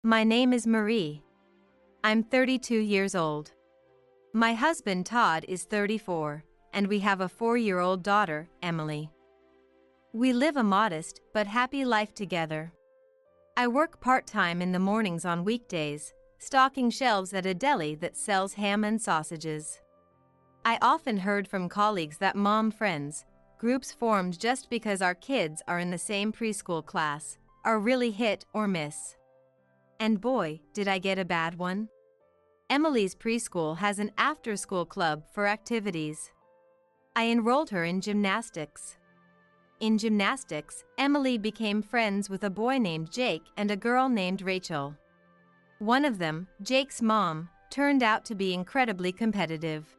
My name is Marie. I'm 32 years old. My husband Todd is 34, and we have a 4-year-old daughter, Emily. We live a modest but happy life together. I work part-time in the mornings on weekdays, stocking shelves at a deli that sells ham and sausages. I often heard from colleagues that mom friends, groups formed just because our kids are in the same preschool class, are really hit or miss. And boy, did I get a bad one. Emily's preschool has an after-school club for activities. I enrolled her in gymnastics. In gymnastics, Emily became friends with a boy named Jake and a girl named Rachel. One of them, Jake's mom, turned out to be incredibly competitive.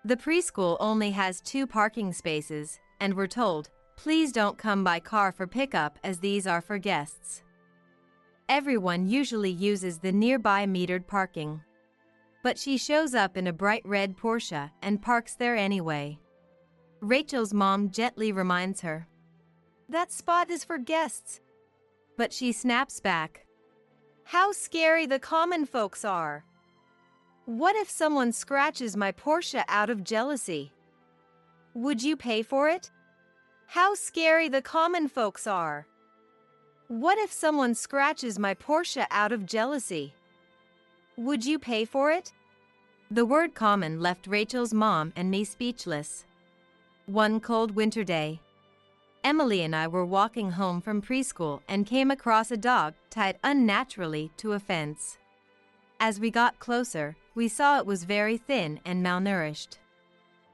The preschool only has 2 parking spaces, and we're told, please don't come by car for pickup as these are for guests. Everyone usually uses the nearby metered parking. But she shows up in a bright red Porsche and parks there anyway. Rachel's mom gently reminds her, "That spot is for guests." But she snaps back, "How scary the common folks are. What if someone scratches my Porsche out of jealousy? Would you pay for it? How scary the common folks are. What if someone scratches my Porsche out of jealousy? Would you pay for it?" The word common left Rachel's mom and me speechless. One cold winter day, Emily and I were walking home from preschool and came across a dog tied unnaturally to a fence. As we got closer, we saw it was very thin and malnourished.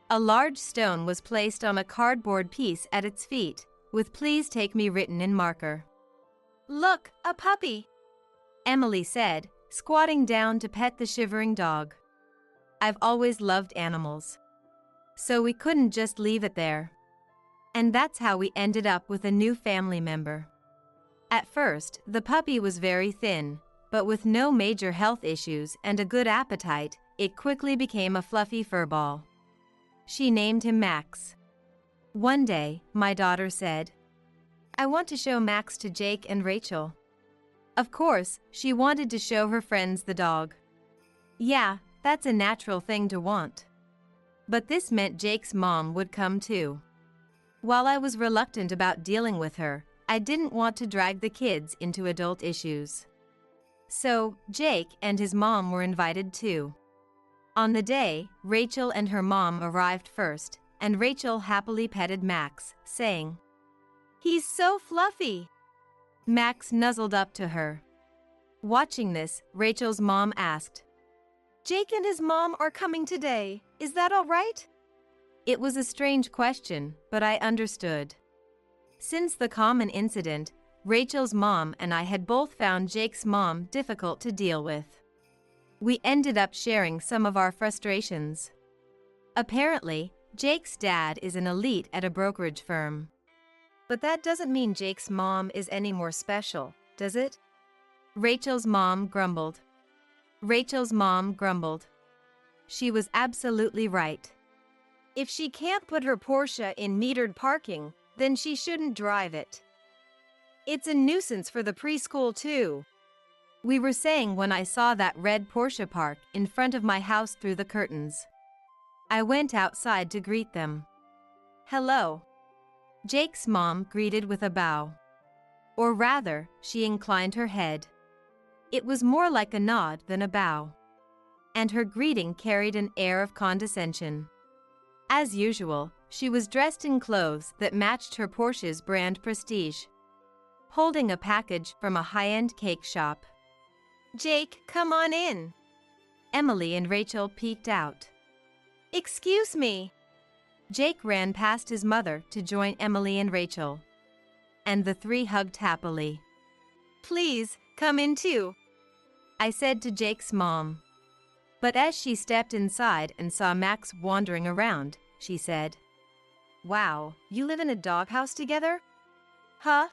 A large stone was placed on a cardboard piece at its feet, with "Please take me" written in marker. "Look, a puppy," Emily said, squatting down to pet the shivering dog. I've always loved animals, so we couldn't just leave it there. And that's how we ended up with a new family member. At first, the puppy was very thin, but with no major health issues and a good appetite, it quickly became a fluffy furball. She named him Max. One day, my daughter said, "I want to show Max to Jake and Rachel." Of course, she wanted to show her friends the dog. Yeah, that's a natural thing to want. But this meant Jake's mom would come too. While I was reluctant about dealing with her, I didn't want to drag the kids into adult issues. So, Jake and his mom were invited too. On the day, Rachel and her mom arrived first, and Rachel happily petted Max, saying, "He's so fluffy." Max nuzzled up to her. Watching this, Rachel's mom asked, "Jake and his mom are coming today, is that all right?" It was a strange question, but I understood. Since the common incident, Rachel's mom and I had both found Jake's mom difficult to deal with. We ended up sharing some of our frustrations. Apparently, Jake's dad is an elite at a brokerage firm. But that doesn't mean Jake's mom is any more special, does it? Rachel's mom grumbled. Rachel's mom grumbled. She was absolutely right. If she can't put her Porsche in metered parking, then she shouldn't drive it. It's a nuisance for the preschool too. We were saying when I saw that red Porsche park in front of my house through the curtains. I went outside to greet them. "Hello." Jake's mom greeted with a bow. Or rather, she inclined her head. It was more like a nod than a bow. And her greeting carried an air of condescension. As usual, she was dressed in clothes that matched her Porsche's brand prestige, holding a package from a high-end cake shop. "Jake, come on in." Emily and Rachel peeked out. "Excuse me." Jake ran past his mother to join Emily and Rachel, and the 3 hugged happily. "Please, come in too," I said to Jake's mom. But as she stepped inside and saw Max wandering around, she said, "Wow, you live in a doghouse together? Huh?"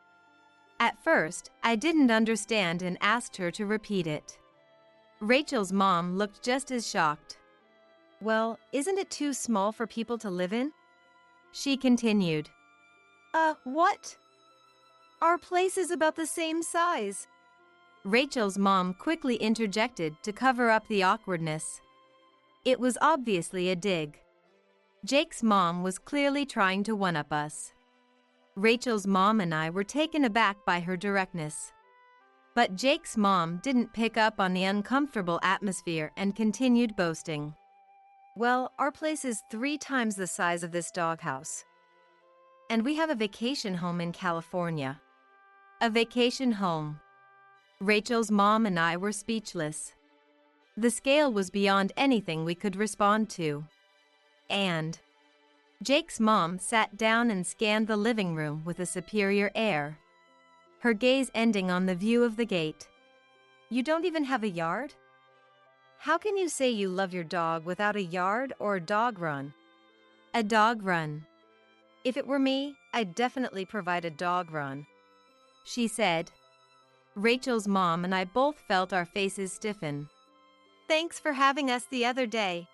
At first, I didn't understand and asked her to repeat it. Rachel's mom looked just as shocked. "Well, isn't it too small for people to live in?" She continued. What? Our place is about the same size." Rachel's mom quickly interjected to cover up the awkwardness. It was obviously a dig. Jake's mom was clearly trying to one-up us. Rachel's mom and I were taken aback by her directness. But Jake's mom didn't pick up on the uncomfortable atmosphere and continued boasting. Well, our place is 3 times the size of this doghouse. And we have a vacation home in California. A vacation home. Rachel's mom and I were speechless. The scale was beyond anything we could respond to. And Jake's mom sat down and scanned the living room with a superior air, her gaze ending on the view of the gate. You don't even have a yard? How can you say you love your dog without a yard or a dog run? A dog run. If it were me, I'd definitely provide a dog run, she said. Rachel's mom and I both felt our faces stiffen. Thanks for having us the other day.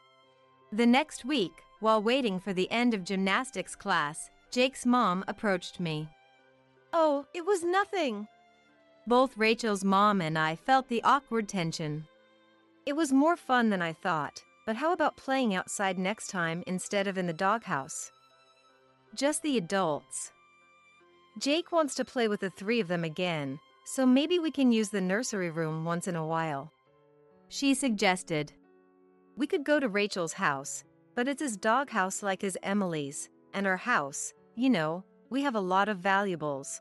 The next week, while waiting for the end of gymnastics class, Jake's mom approached me. Oh, it was nothing. Both Rachel's mom and I felt the awkward tension. It was more fun than I thought, but how about playing outside next time instead of in the doghouse? Just the adults. Jake wants to play with the 3 of them again, so maybe we can use the nursery room once in a while, she suggested. We could go to Rachel's house, but it's his doghouse like his Emily's, and our house, you know, we have a lot of valuables.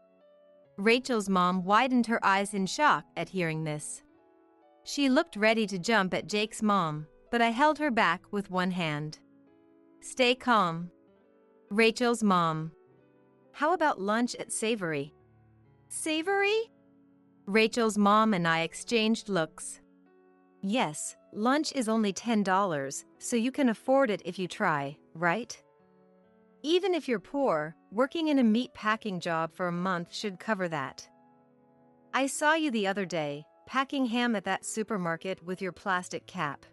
Rachel's mom widened her eyes in shock at hearing this. She looked ready to jump at Jake's mom, but I held her back with one hand. Stay calm. Rachel's mom. How about lunch at Savory? Savory? Rachel's mom and I exchanged looks. Yes, lunch is only $10, so you can afford it if you try, right? Even if you're poor, working in a meat packing job for a month should cover that. I saw you the other day, packing ham at that supermarket with your plastic cap.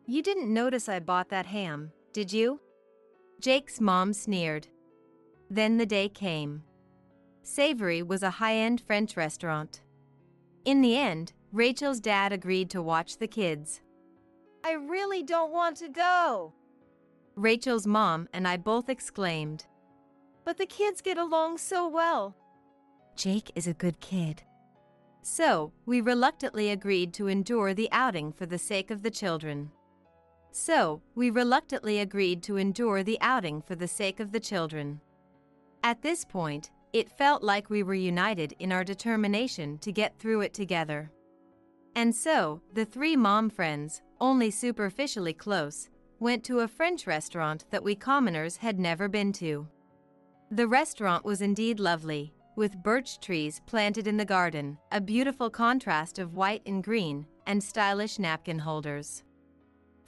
You didn't notice I bought that ham, did you? Jake's mom sneered. Then the day came. Savory was a high-end French restaurant. In the end, Rachel's dad agreed to watch the kids. I really don't want to go, Rachel's mom and I both exclaimed. But the kids get along so well. Jake is a good kid. So, we reluctantly agreed to endure the outing for the sake of the children. At this point, it felt like we were united in our determination to get through it together. And so, the 3 mom friends, only superficially close, went to a French restaurant that we commoners had never been to. The restaurant was indeed lovely, with birch trees planted in the garden, a beautiful contrast of white and green, and stylish napkin holders.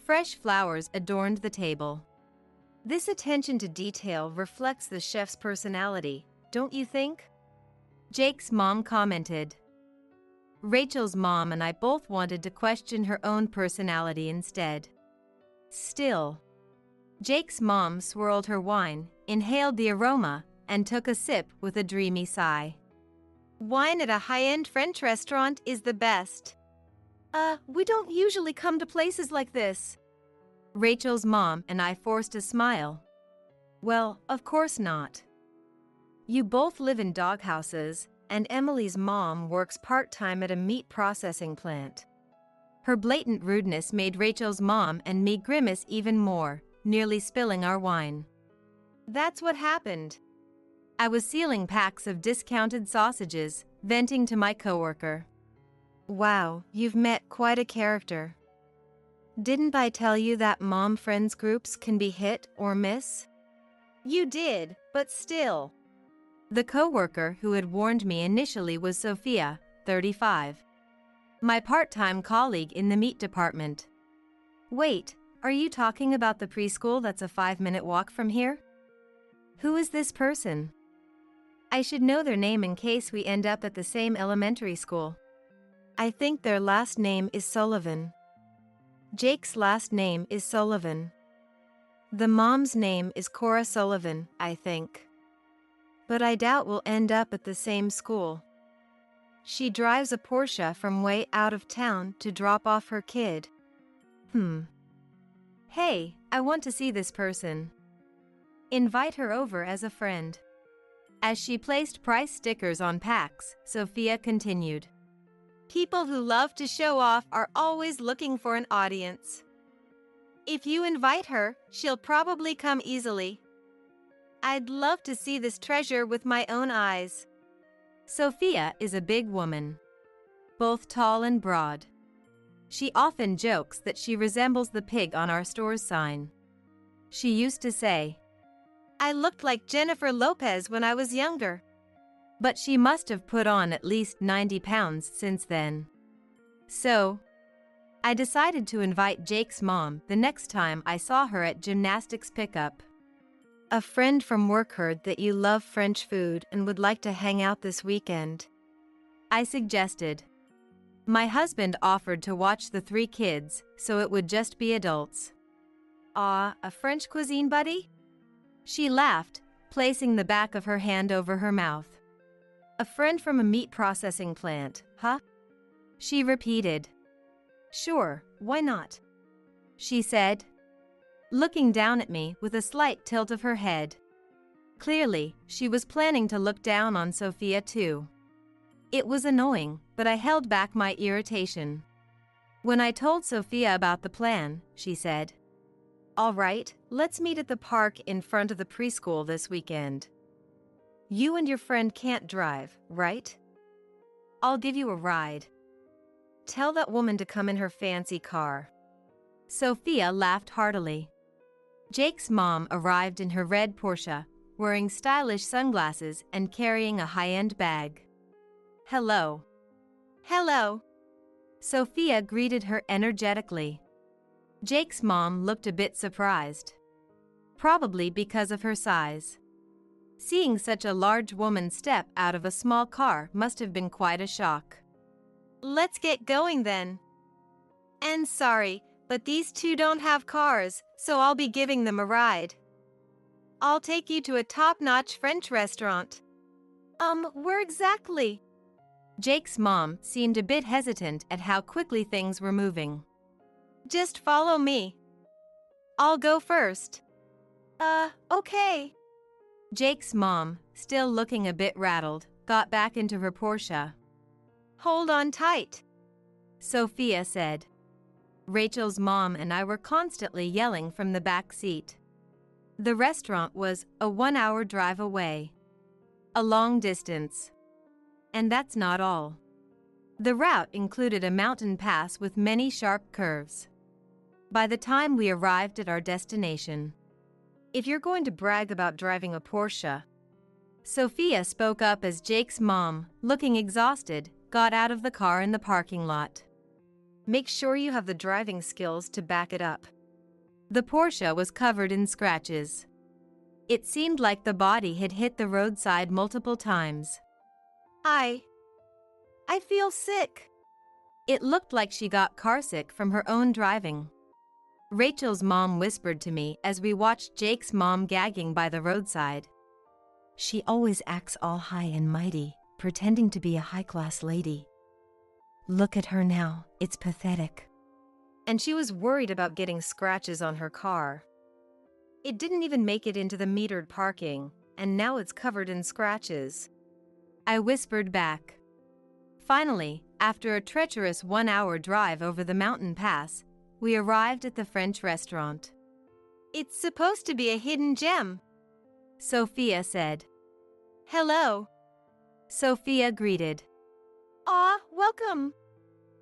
Fresh flowers adorned the table. This attention to detail reflects the chef's personality, don't you think? Jake's mom commented. Rachel's mom and I both wanted to question her own personality instead. Still, Jake's mom swirled her wine, inhaled the aroma, and took a sip with a dreamy sigh. Wine at a high-end French restaurant is the best. We don't usually come to places like this. Rachel's mom and I forced a smile. Well, of course not. You both live in doghouses, and Emily's mom works part-time at a meat processing plant. Her blatant rudeness made Rachel's mom and me grimace even more, nearly spilling our wine. That's what happened. I was sealing packs of discounted sausages, venting to my coworker. Wow, you've met quite a character. Didn't I tell you that mom friends groups can be hit or miss? You did, but still. The coworker who had warned me initially was Sophia, 35. My part-time colleague in the meat department. Wait, are you talking about the preschool that's a 5-minute walk from here? Who is this person? I should know their name in case we end up at the same elementary school. I think their last name is Sullivan. Jake's last name is Sullivan. The mom's name is Cora Sullivan, I think. But I doubt we'll end up at the same school. She drives a Porsche from way out of town to drop off her kid. Hey, I want to see this person. Invite her over as a friend. As she placed price stickers on packs, Sophia continued. People who love to show off are always looking for an audience. If you invite her, she'll probably come easily. I'd love to see this treasure with my own eyes. Sophia is a big woman, both tall and broad. She often jokes that she resembles the pig on our store's sign. She used to say, I looked like Jennifer Lopez when I was younger. But she must have put on at least 90 pounds since then. So, I decided to invite Jake's mom the next time I saw her at gymnastics pickup. A friend from work heard that you love French food and would like to hang out this weekend. I suggested. My husband offered to watch the 3 kids, so it would just be adults. Ah, a French cuisine buddy? She laughed, placing the back of her hand over her mouth. A friend from a meat processing plant, huh? She repeated. Sure, why not? She said, looking down at me with a slight tilt of her head. Clearly, she was planning to look down on Sophia too. It was annoying, but I held back my irritation. When I told Sophia about the plan, she said, all right, let's meet at the park in front of the preschool this weekend. You and your friend can't drive, right? I'll give you a ride. Tell that woman to come in her fancy car. Sophia laughed heartily. Jake's mom arrived in her red Porsche, wearing stylish sunglasses and carrying a high-end bag. Hello. Hello. Sophia greeted her energetically. Jake's mom looked a bit surprised. Probably because of her size. Seeing such a large woman step out of a small car must have been quite a shock. Let's get going then. And sorry, but these 2 don't have cars, so I'll be giving them a ride. I'll take you to a top-notch French restaurant. Where exactly? Jake's mom seemed a bit hesitant at how quickly things were moving. Just follow me. I'll go first. Okay. Jake's mom, still looking a bit rattled, got back into her Porsche. Hold on tight, Sophia said. Rachel's mom and I were constantly yelling from the back seat. The restaurant was a 1-hour drive away. A long distance. And that's not all. The route included a mountain pass with many sharp curves. By the time we arrived at our destination, if you're going to brag about driving a Porsche, Sophia spoke up as Jake's mom, looking exhausted, got out of the car in the parking lot. Make sure you have the driving skills to back it up. The Porsche was covered in scratches. It seemed like the body had hit the roadside multiple times. I feel sick. It looked like she got carsick from her own driving. Rachel's mom whispered to me as we watched Jake's mom gagging by the roadside. She always acts all high and mighty, pretending to be a high-class lady. Look at her now, it's pathetic. And she was worried about getting scratches on her car. It didn't even make it into the metered parking, and now it's covered in scratches. I whispered back. Finally, after a treacherous 1-hour drive over the mountain pass, we arrived at the French restaurant. It's supposed to be a hidden gem, Sophia said. Hello, Sophia greeted. Aw, welcome.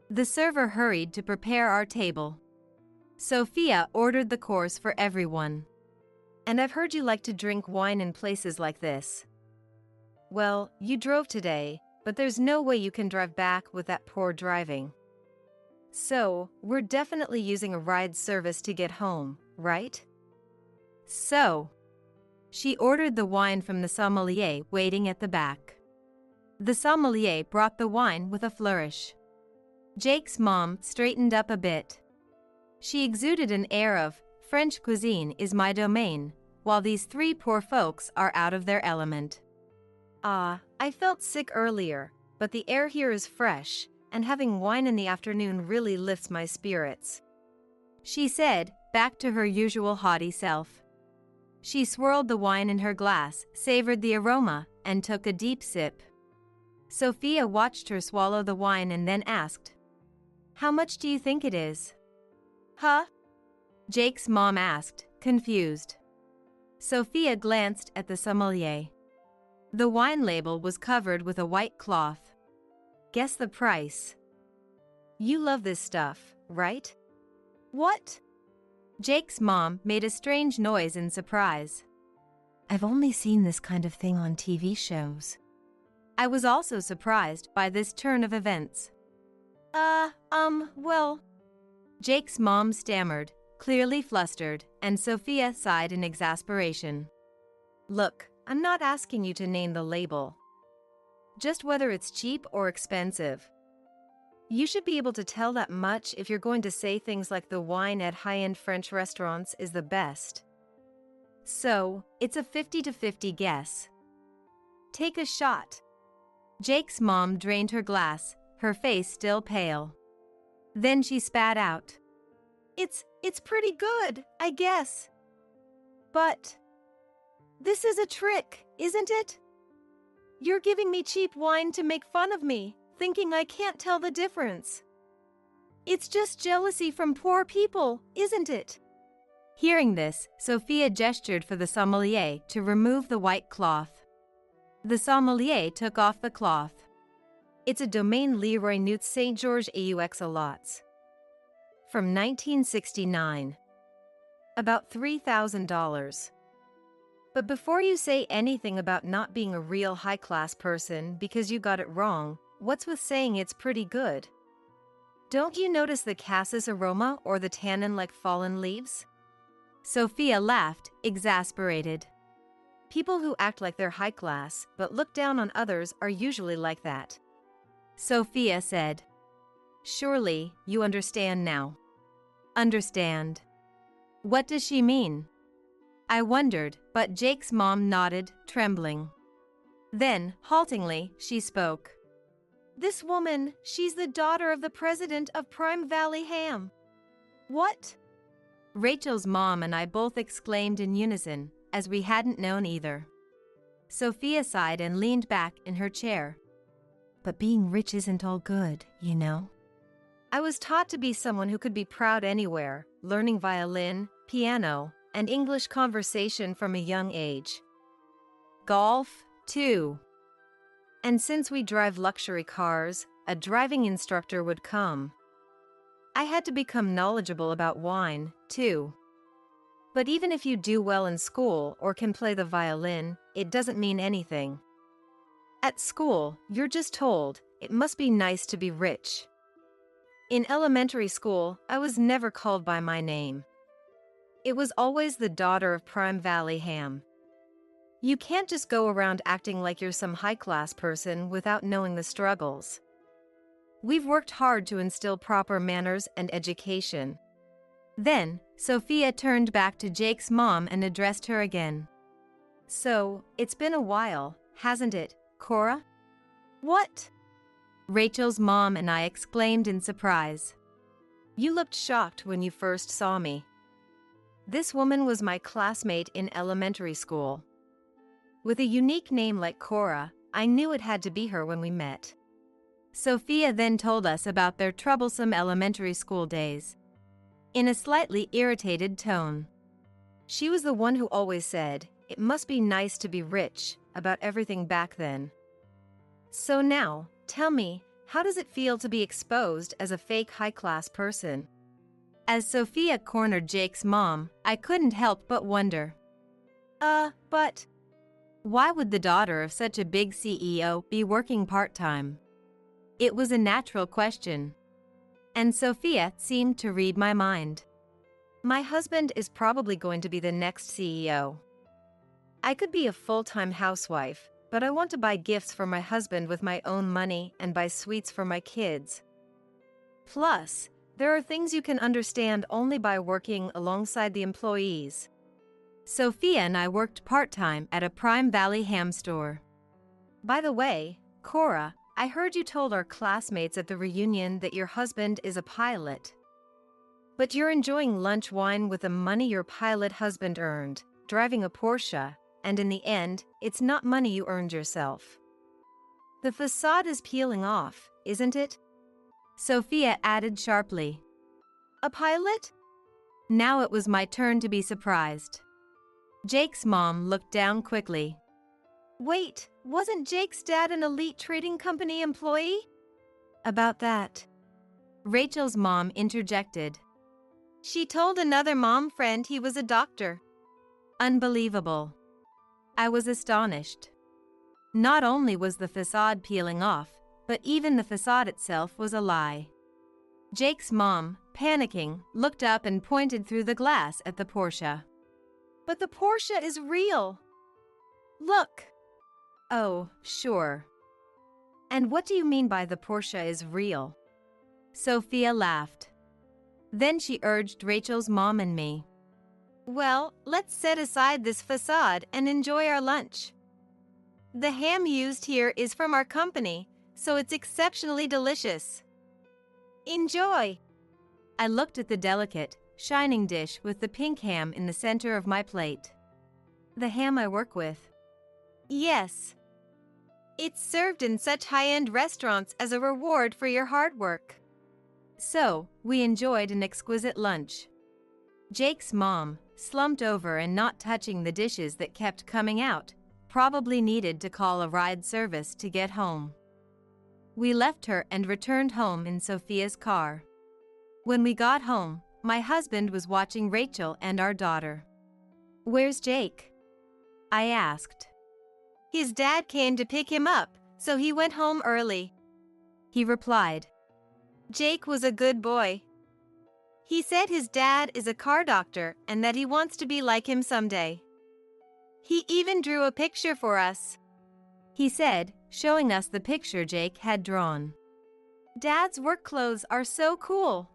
The server hurried to prepare our table. Sophia ordered the course for everyone. And I've heard you like to drink wine in places like this. Well, you drove today, but there's no way you can drive back with that poor driving. So, we're definitely using a ride service to get home, right? So, she ordered the wine from the sommelier waiting at the back. The sommelier brought the wine with a flourish. Jake's mom straightened up a bit. She exuded an air of, French cuisine is my domain, while these 3 poor folks are out of their element. I felt sick earlier, but the air here is fresh, and having wine in the afternoon really lifts my spirits," she said, back to her usual haughty self. She swirled the wine in her glass, savored the aroma, and took a deep sip. Sophia watched her swallow the wine and then asked, "How much do you think it is?" "Huh?" Jake's mom asked, confused. Sophia glanced at the sommelier. The wine label was covered with a white cloth. "Guess the price." "You love this stuff, right?" "What?" Jake's mom made a strange noise in surprise. "I've only seen this kind of thing on TV shows." I was also surprised by this turn of events. Well," Jake's mom stammered, clearly flustered, and Sophia sighed in exasperation. "Look, I'm not asking you to name the label. Just whether it's cheap or expensive. You should be able to tell that much if you're going to say things like the wine at high-end French restaurants is the best. So, it's a 50-50 guess. Take a shot." Jake's mom drained her glass, her face still pale. Then she spat out, It's pretty good, I guess. But this is a trick, isn't it? You're giving me cheap wine to make fun of me, thinking I can't tell the difference. It's just jealousy from poor people, isn't it?" Hearing this, Sophia gestured for the sommelier to remove the white cloth. The sommelier took off the cloth. "It's a Domaine Leroy Newt St. George AUX lots. From 1969. About $3,000. But before you say anything about not being a real high-class person because you got it wrong, what's with saying it's pretty good? Don't you notice the cassis aroma or the tannin like fallen leaves?" Sophia laughed, exasperated. People who act like they're high class but look down on others are usually like that. Sophia said, "Surely, you understand now." "Understand? What does she mean?" I wondered, but Jake's mom nodded, trembling. Then, haltingly, she spoke. "This woman, she's the daughter of the president of Prime Valley Ham." "What?" Rachel's mom and I both exclaimed in unison, as we hadn't known either. Sophia sighed and leaned back in her chair. "But being rich isn't all good, you know." I was taught to be someone who could be proud anywhere, learning violin, piano, and English conversation from a young age. Golf, too. And since we drive luxury cars, a driving instructor would come. I had to become knowledgeable about wine, too. But even if you do well in school or can play the violin, it doesn't mean anything. At school, you're just told, it must be nice to be rich. In elementary school, I was never called by my name. It was always the daughter of Prime Valley Ham. You can't just go around acting like you're some high-class person without knowing the struggles. We've worked hard to instill proper manners and education. Then, Sophia turned back to Jake's mom and addressed her again. "So, it's been a while, hasn't it, Cora?" "What?" Rachel's mom and I exclaimed in surprise. "You looked shocked when you first saw me." This woman was my classmate in elementary school. With a unique name like Cora, I knew it had to be her when we met. Sophia then told us about their troublesome elementary school days. In a slightly irritated tone. She was the one who always said, "It must be nice to be rich," about everything back then. "So now, tell me, how does it feel to be exposed as a fake high-class person?" As Sophia cornered Jake's mom, I couldn't help but wonder. But why would the daughter of such a big CEO be working part-time? It was a natural question. And Sophia seemed to read my mind. "My husband is probably going to be the next CEO. I could be a full-time housewife, but I want to buy gifts for my husband with my own money and buy sweets for my kids. Plus, there are things you can understand only by working alongside the employees." Sophia and I worked part-time at a Prime Valley ham store. By the way, Cora, I heard you told our classmates at the reunion that your husband is a pilot. But you're enjoying lunch wine with the money your pilot husband earned, driving a Porsche, and in the end, it's not money you earned yourself. The facade is peeling off, isn't it? Sophia added sharply. A pilot? Now it was my turn to be surprised. Jake's mom looked down quickly. Wait, wasn't Jake's dad an elite trading company employee? About that, Rachel's mom interjected. She told another mom friend he was a doctor. Unbelievable. I was astonished. Not only was the facade peeling off, but even the facade itself was a lie. Jake's mom, panicking, looked up and pointed through the glass at the Porsche. But the Porsche is real. Look. Oh, sure. And what do you mean by the Porsche is real? Sophia laughed. Then she urged Rachel's mom and me. Well, let's set aside this facade and enjoy our lunch. The ham used here is from our company, so it's exceptionally delicious. Enjoy! I looked at the delicate, shining dish with the pink ham in the center of my plate. The ham I work with. Yes. It's served in such high-end restaurants as a reward for your hard work. So, we enjoyed an exquisite lunch. Jake's mom, slumped over and not touching the dishes that kept coming out, probably needed to call a ride service to get home. We left her and returned home in Sophia's car. When we got home, my husband was watching Rachel and our daughter. Where's Jake? I asked. His dad came to pick him up, so he went home early. He replied. Jake was a good boy. He said his dad is a car doctor and that he wants to be like him someday. He even drew a picture for us. He said, showing us the picture Jake had drawn. Dad's work clothes are so cool.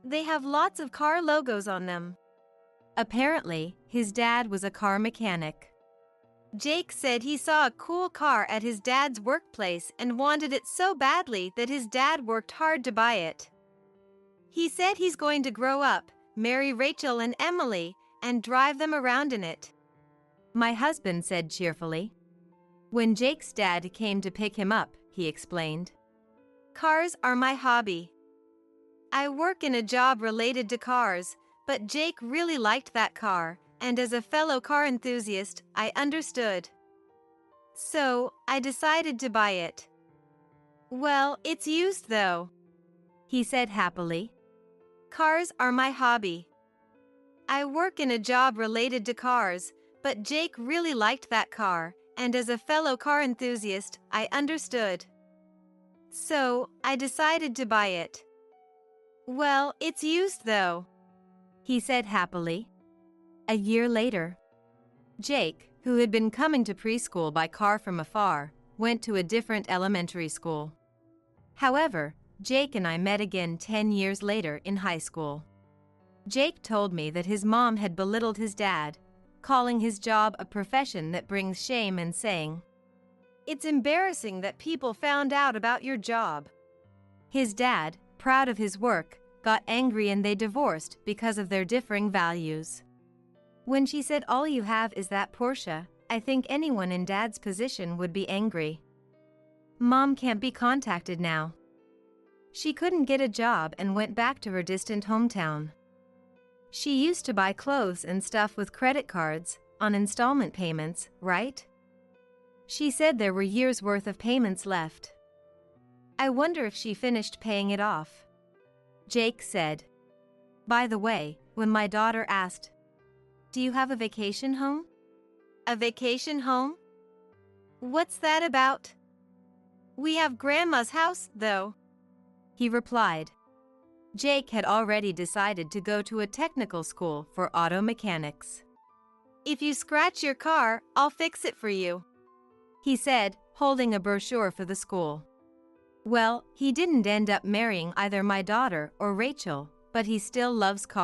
They have lots of car logos on them. Apparently, his dad was a car mechanic. Jake said he saw a cool car at his dad's workplace and wanted it so badly that his dad worked hard to buy it. He said he's going to grow up, marry Rachel and Emily, and drive them around in it. My husband said cheerfully. When Jake's dad came to pick him up, he explained. Cars are my hobby. I work in a job related to cars, but Jake really liked that car, and as a fellow car enthusiast, I understood. So, I decided to buy it. Well, it's used though, he said happily. Cars are my hobby. I work in a job related to cars, but Jake really liked that car, and as a fellow car enthusiast, I understood. So, I decided to buy it. Well, it's used though, he said happily. A year later, Jake, who had been coming to preschool by car from afar, went to a different elementary school. However, Jake and I met again 10 years later in high school. Jake told me that his mom had belittled his dad, calling his job a profession that brings shame and saying, "It's embarrassing that people found out about your job." His dad, proud of his work, got angry and they divorced because of their differing values. When she said all you have is that Porsche, I think anyone in Dad's position would be angry. Mom can't be contacted now. She couldn't get a job and went back to her distant hometown. She used to buy clothes and stuff with credit cards, on installment payments, right? She said there were years' worth of payments left. I wonder if she finished paying it off. Jake said. By the way, when my daughter asked, "Do you have a vacation home?" A vacation home? What's that about? We have Grandma's house, though, he replied. Jake had already decided to go to a technical school for auto mechanics. If you scratch your car, I'll fix it for you, he said, holding a brochure for the school. Well, he didn't end up marrying either my daughter or Rachel, but he still loves cars.